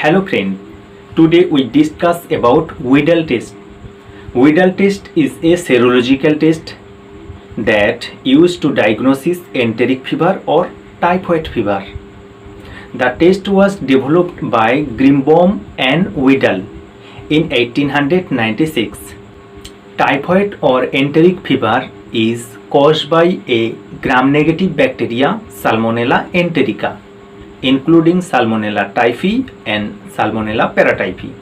Hello friend, today we discuss about Widal test. Widal test is a serological test that used to diagnose enteric fever or typhoid fever. The test was developed by Grimbaum and Widal in 1896. Typhoid or enteric fever is caused by a gram-negative bacteria Salmonella enterica, including Salmonella Typhi and Salmonella Paratyphi,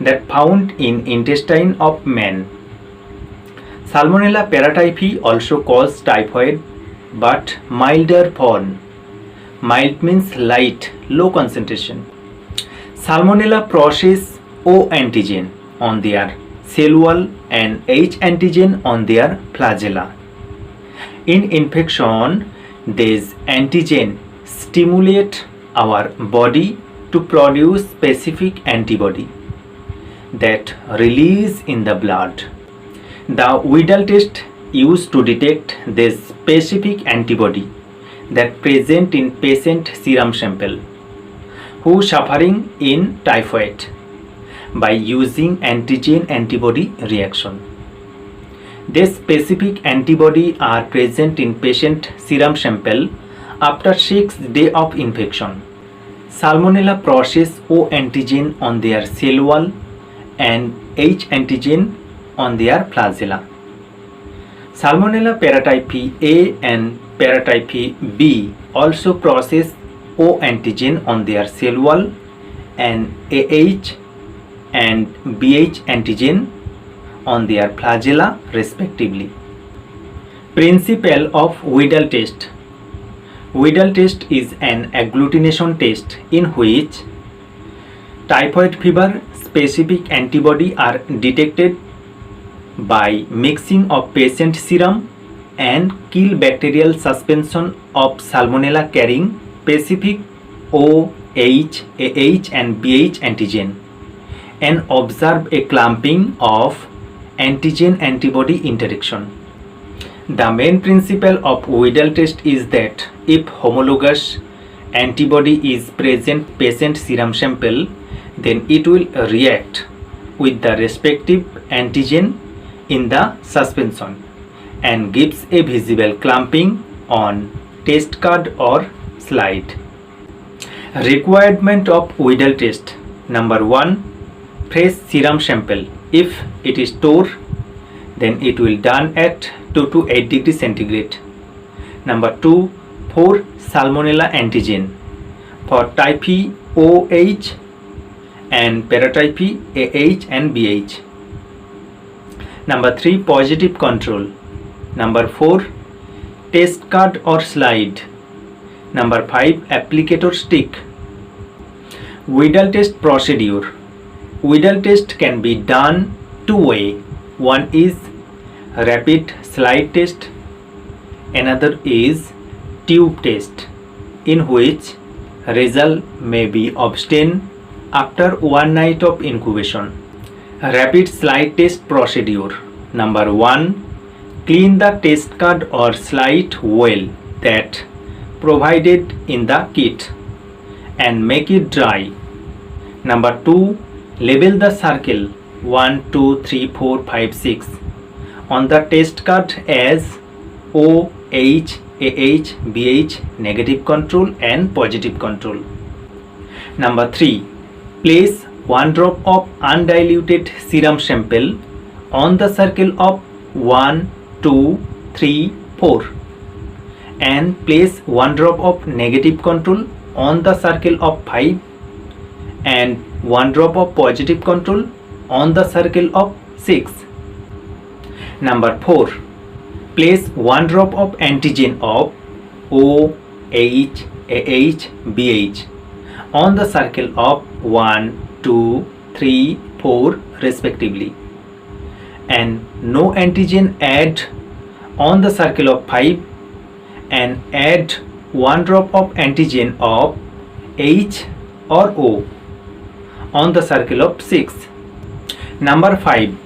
that found in intestine of man. Salmonella Paratyphi also cause typhoid, but milder form. Mild means light, low concentration. Salmonella process O antigen on their cell wall and H antigen on their flagella. In infection, these antigen stimulate our body to produce specific antibody that release in the blood. The Widal test used to detect this specific antibody that present in patient serum sample who suffering in typhoid by using antigen antibody reaction. These specific antibody are present in patient serum sample after 6 days of infection. Salmonella process O antigen on their cell wall and H antigen on their flagella. Salmonella Paratyphi A and Paratyphi B also process O antigen on their cell wall and AH and BH antigen on their flagella respectively. Principle of Widal test. Widal test is an agglutination test in which typhoid fever specific antibody are detected by mixing of patient serum and kill bacterial suspension of Salmonella carrying specific O, H, AH and BH antigen and observe a clumping of antigen antibody interaction. The main principle of Widal test is that if homologous antibody is present patient serum sample, then it will react with the respective antigen in the suspension and gives a visible clumping on test card or slide. Requirement of Widal test. Number 1. Fresh serum sample. If it is stored, then it will done at 2 to 8 degrees centigrade. Number 2. For Salmonella antigen. For Typhi OH and Paratyphi AH and BH. Number 3. Positive control. Number 4. Test card or slide. Number 5. Applicator stick. Widal test procedure. Widal test can be done two ways. One is rapid slide test. Another is tube test, in which result may be obtained after 1 night of incubation. Rapid slide test procedure. Number 1. Clean the test card or slide well that provided in the kit and make it dry. Number 2. Label the circle 1, 2, 3, 4, 5, 6 on the test card as O, H, AH, BH, negative control and positive control. Number 3. Place 1 drop of undiluted serum sample on the circle of 1, 2, 3, 4 and place 1 drop of negative control on the circle of 5 and 1 drop of positive control on the circle of 6. Number 4. Place 1 drop of antigen of O, H, AH, BH on the circle of 1, 2, 3, 4 respectively and no antigen add on the circle of 5 and add 1 drop of antigen of H or O on the circle of 6. Number 5.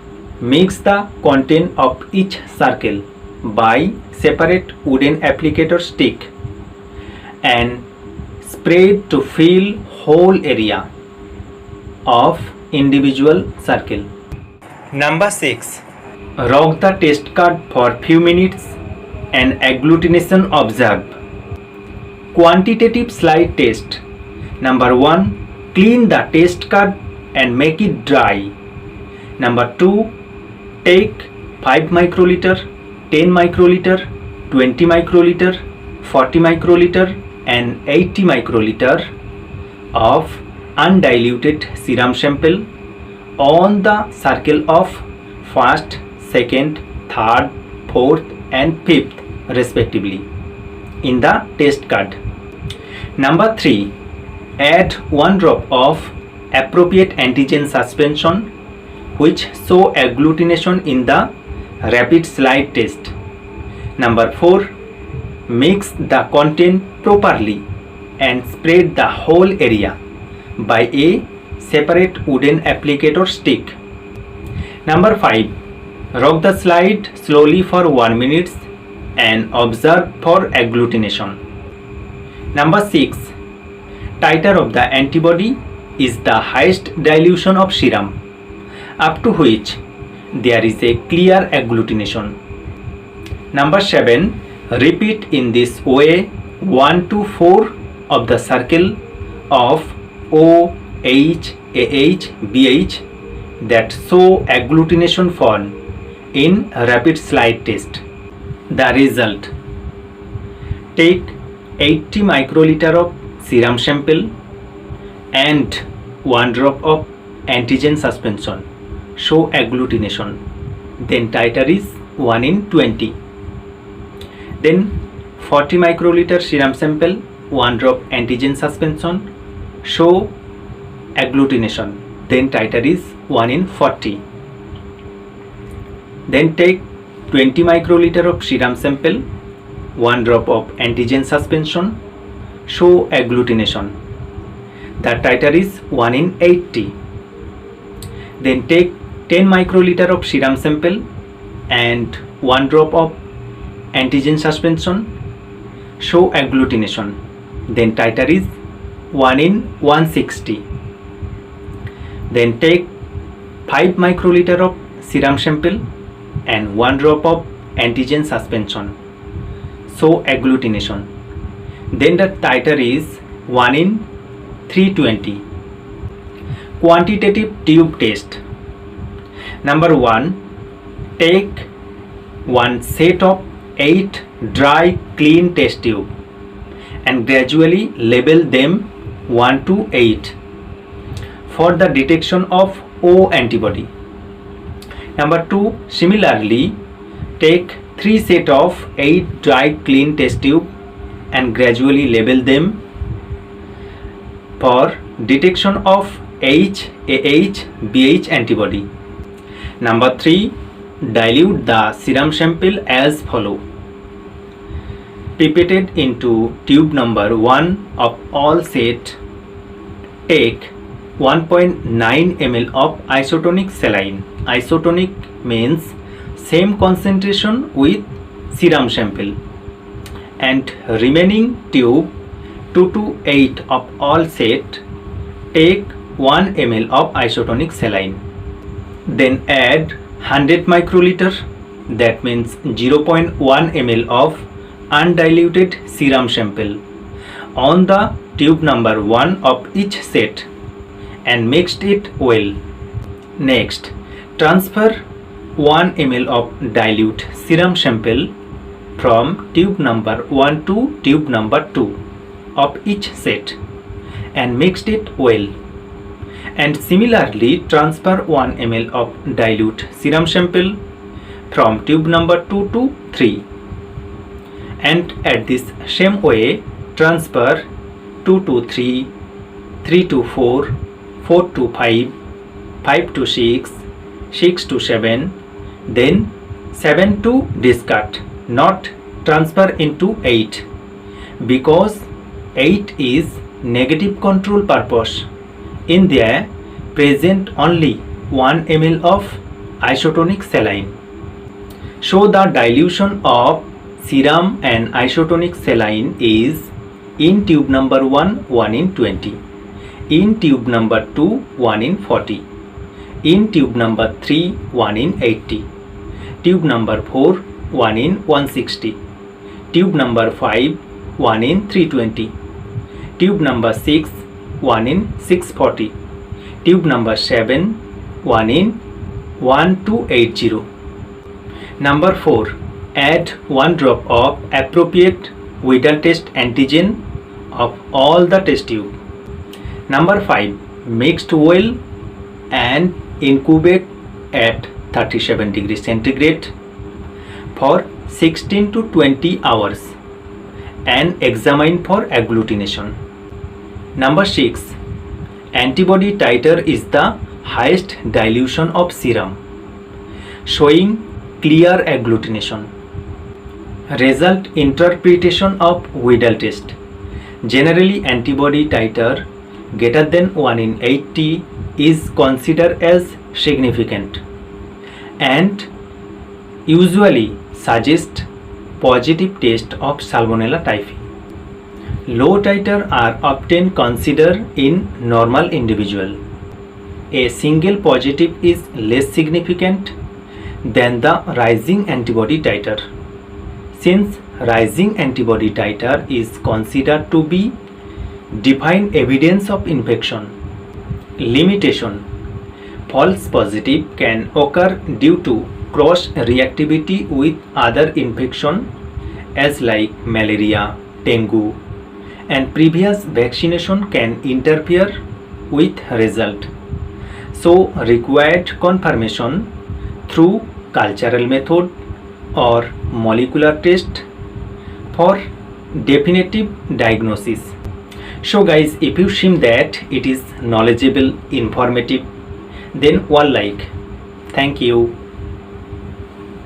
Mix the content of each circle by separate wooden applicator stick and spread to fill whole area of individual circle. Number 6. Rock the test card for few minutes and agglutination observe. Quantitative slide test. Number 1. Clean the test card and make it dry. Number 2. Take 5 microliter, 10 microliter, 20 microliter, 40 microliter and 80 microliter of undiluted serum sample on the circle of first, second, third, fourth and fifth respectively in the test card. Number 3. Add 1 drop of appropriate antigen suspension which show agglutination in the rapid slide test. Number 4. Mix the content properly and spread the whole area by a separate wooden applicator stick. Number 5. Rock the slide slowly for 1 minute and observe for agglutination. Number 6. Titer of the antibody is the highest dilution of serum up to which there is a clear agglutination. Number 7. Repeat in this way 1 to 4 of the circle of O, H, AH, BH that show agglutination form in rapid slide test. The result: take 80 microliter of serum sample and 1 drop of antigen suspension show agglutination. Then titer is 1:20. Then 40 microliter serum sample, 1 drop antigen suspension show agglutination. Then titer is 1:40. Then take 20 microliter of serum sample, 1 drop of antigen suspension show agglutination. The titer is 1:80. Then take 10 microliter of serum sample and 1 drop of antigen suspension show agglutination. Then titer is 1:160. Then take 5 microliter of serum sample and 1 drop of antigen suspension show agglutination. Then the titer is 1:320. Quantitative tube test. Number 1. Take 1 set of 8 dry clean test tube and gradually label them 1 to 8 for the detection of O antibody. Number 2. Similarly, take 3 set of 8 dry clean test tube and gradually label them for detection of H, AH, BH antibody. Number 3. Dilute the serum sample as follow. Pipetted into tube number 1 of all set. Take 1.9 ml of isotonic saline. Isotonic means same concentration with serum sample. And remaining tube 2 to 8 of all set. Take 1 ml of isotonic saline. Then add 100 microliter, that means 0.1 ml of undiluted serum sample on the tube number 1 of each set and mixed it well. Next, transfer 1 ml of dilute serum sample from tube number 1 to tube number 2 of each set and mixed it well. And similarly transfer 1 ml of dilute serum sample from tube number 2 to 3 and at this same way transfer 2 to 3, 3 to 4, 4 to 5, 5 to 6, 6 to 7, then 7 to discard, not transfer into 8 because 8 is negative control purpose. In there present only 1 ml of isotonic saline. So the dilution of serum and isotonic saline is in tube number 1 1:20, In tube number 2, 1 in 40. In tube number 3, 1 in 80. Tube number 4, 1 in 160. Tube number 5, 1 in 320. Tube number 6, 1 in 640. Tube number 7, 1 in 1280. Number 4. Add 1 drop of appropriate Widal test antigen of all the test tube. Number 5. Mixed well and incubate at 37 degrees centigrade for 16 to 20 hours and examine for agglutination. Number 6. Antibody titer is the highest dilution of serum, showing clear agglutination. Result interpretation of Widal test. Generally, antibody titer greater than 1 in 80 is considered as significant and usually suggest positive test of Salmonella typhi. Low titer are often considered in normal individual. A single positive is less significant than the rising antibody titer. Since rising antibody titer is considered to be defined evidence of infection. Limitation. False positive can occur due to cross reactivity with other infection as like malaria, dengue, and previous vaccination can interfere with result. So required confirmation through cultural method or molecular test for definitive diagnosis. So guys, if you seem that it is knowledgeable, informative, then one like. Thank you.